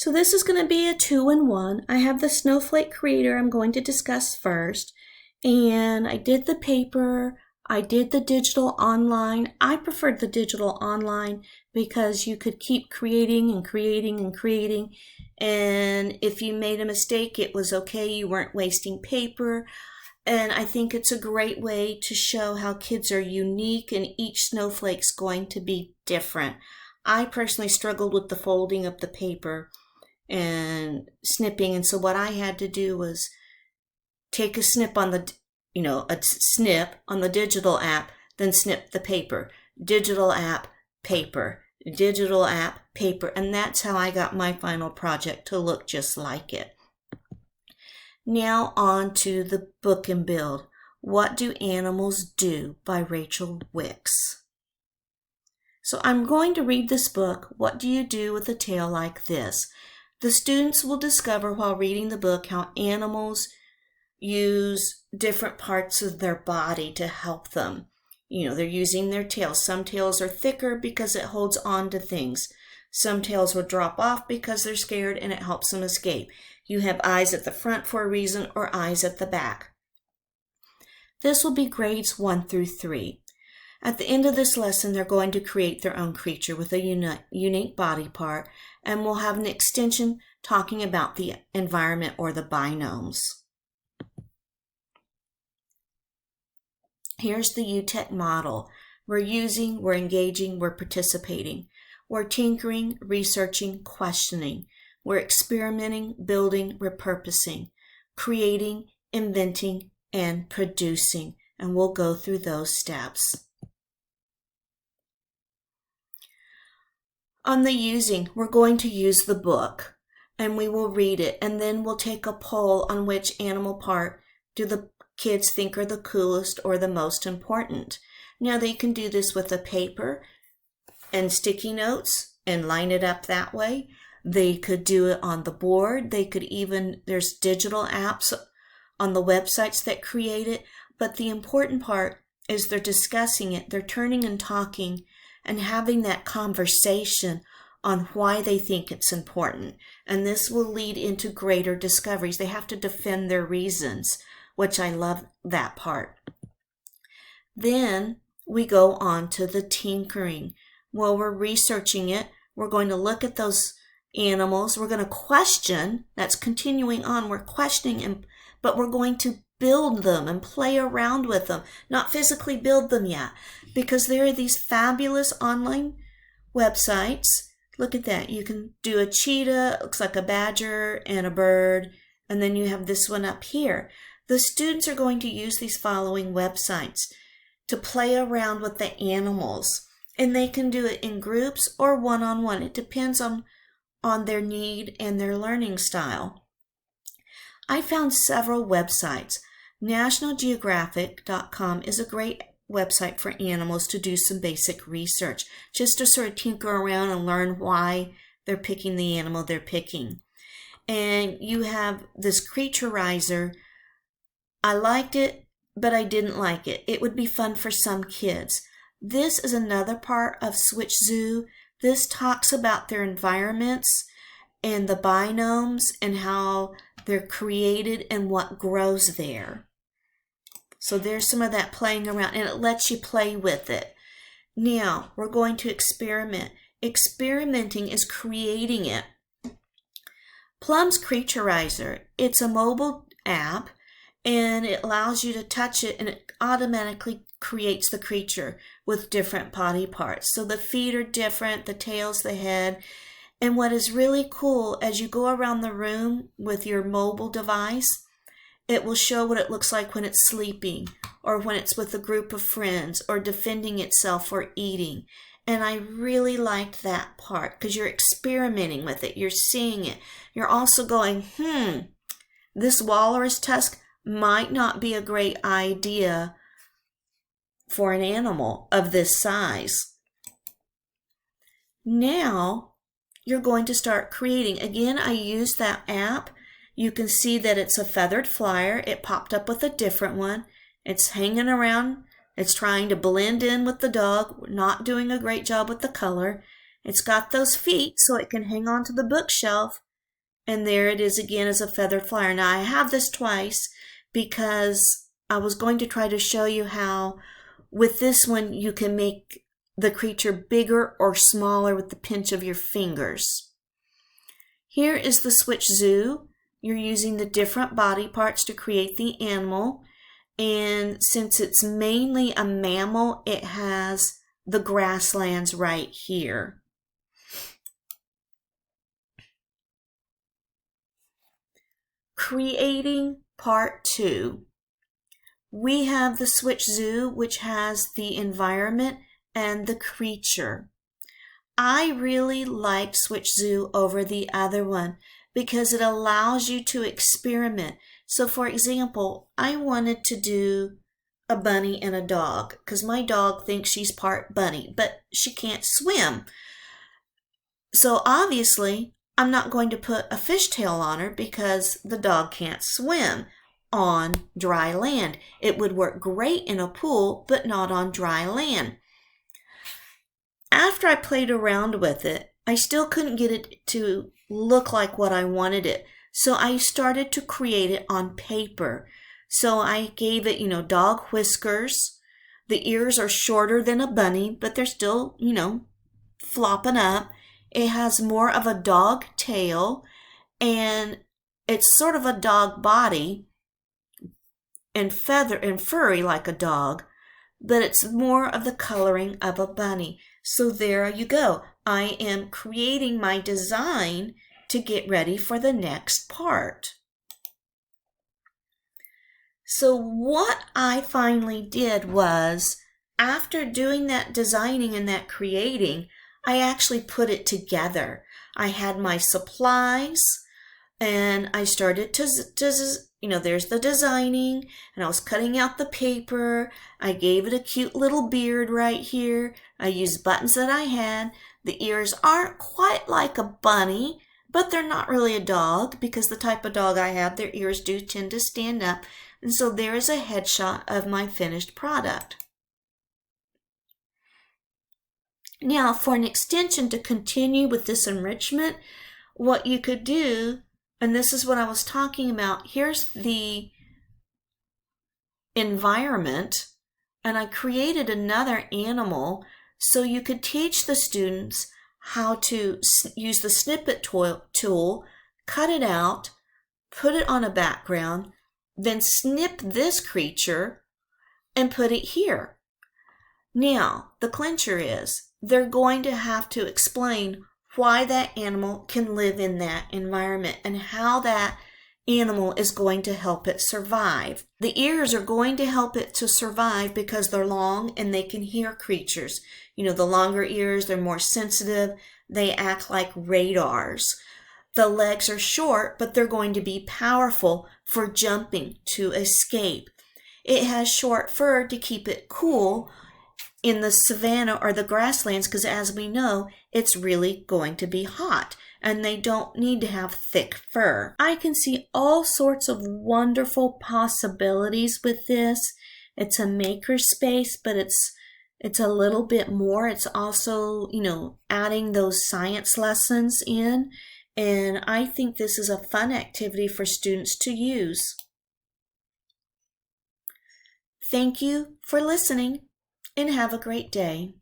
So this is going to be a 2-in-1. I have the snowflake creator I'm going to discuss first. And I did the paper. I did the digital online. I preferred the digital online because you could keep creating and creating and creating. And if you made a mistake, it was okay. You weren't wasting paper. And I think it's a great way to show how kids are unique and each snowflake's going to be different. I personally struggled with the folding of the paper and snipping, and so what I had to do was take a snip on the, a snip on the digital app, then snip the paper. Digital app, paper. Digital app, paper. And that's how I got my final project to look just like it. Now on to the book and build. What Do Animals Do by Rachel Wicks. So I'm going to read this book, What Do You Do with a Tale Like This? The students will discover while reading the book how animals use different parts of their body to help them. They're using their tails. Some tails are thicker because it holds on to things. Some tails will drop off because they're scared and it helps them escape. You have eyes at the front for a reason or eyes at the back. This will be grades 1 through 3. At the end of this lesson, they're going to create their own creature with a unique body part, and we'll have an extension talking about the environment or the binomes. Here's the UTEC model. We're using, we're engaging, we're participating. We're tinkering, researching, questioning. We're experimenting, building, repurposing, creating, inventing, and producing. And we'll go through those steps. On the using, we're going to use the book and we will read it, and then we'll take a poll on which animal part do the kids think are the coolest or the most important. Now they can do this with a paper and sticky notes and line it up that way. They could do it on the board. They could even, there's digital apps on the websites that create it. But the important part is they're discussing it. They're turning and talking and having that conversation on why they think it's important. And this will lead into greater discoveries. They have to defend their reasons, which I love that part. Then we go on to the tinkering. While we're researching it, we're going to look at those animals. We're going to question. That's continuing on. We're questioning, but we're going to build them and play around with them. Not physically build them yet, because there are these fabulous online websites. Look at that. You can do a cheetah. It looks like a badger and a bird. And then you have this one up here. The students are going to use these following websites to play around with the animals. And they can do it in groups or one-on-one. It depends on their need and their learning style. I found several websites. NationalGeographic.com is a great website for animals to do some basic research, just to sort of tinker around and learn why they're picking the animal they're picking. And you have this Creaturizer. I liked it, but I didn't like it. It would be fun for some kids. This is another part of Switch Zoo. This talks about their environments and the binomes and how they're created and what grows there. So there's some of that playing around, and it lets you play with it. Now, we're going to experiment. Experimenting is creating it. Plum's Creaturizer, it's a mobile app, and it allows you to touch it, and it automatically creates the creature with different body parts. So the feet are different, the tail's the head. And what is really cool, as you go around the room with your mobile device, it will show what it looks like when it's sleeping, or when it's with a group of friends, or defending itself or eating. And I really liked that part because you're experimenting with it. You're seeing it. You're also going, this walrus tusk might not be a great idea for an animal of this size. Now, you're going to start creating. Again, I used that app. You can see that it's a feathered flyer. It popped up with a different one. It's hanging around. It's trying to blend in with the dog, not doing a great job with the color. It's got those feet so it can hang onto the bookshelf And there it is again as a feathered flyer. Now I have this twice because I was going to try to show you how with this one you can make the creature bigger or smaller with the pinch of your fingers. Here is the Switch Zoo. You're using the different body parts to create the animal. And since it's mainly a mammal, it has the grasslands right here. Creating part 2. We have the Switch Zoo, which has the environment and the creature. I really liked Switch Zoo over the other one because it allows you to experiment. So for example, I wanted to do a bunny and a dog because my dog thinks she's part bunny, but she can't swim. So obviously, I'm not going to put a fishtail on her because the dog can't swim on dry land. It would work great in a pool, but not on dry land. After I played around with it, I still couldn't get it to look like what I wanted it. So I started to create it on paper. So I gave it, dog whiskers. The ears are shorter than a bunny, but they're still, flopping up. It has more of a dog tail, and it's sort of a dog body and feather and furry like a dog, but it's more of the coloring of a bunny. So there you go. I am creating my design to get ready for the next part. So what I finally did was, after doing that designing and that creating, I actually put it together. I had my supplies and I started to there's the designing, and I was cutting out the paper. I gave it a cute little beard right here. I used buttons that I had. The ears aren't quite like a bunny, but they're not really a dog because the type of dog I have, their ears do tend to stand up. And so there is a headshot of my finished product. Now, for an extension to continue with this enrichment, what you could do, and this is what I was talking about, here's the environment, and I created another animal so you could teach the students how to use the snippet tool, cut it out, put it on a background, then snip this creature and put it here. Now, the clincher is they're going to have to explain why that animal can live in that environment and how that animal is going to help it survive. The ears are going to help it to survive because they're long and they can hear creatures. The longer ears, they're more sensitive. They act like radars. The legs are short, but they're going to be powerful for jumping to escape. It has short fur to keep it cool in the savanna or the grasslands because, as we know, it's really going to be hot and they don't need to have thick fur. I can see all sorts of wonderful possibilities with this. It's a maker space, but it's a little bit more. It's also, adding those science lessons in, and I think this is a fun activity for students to use. Thank you for listening, and have a great day.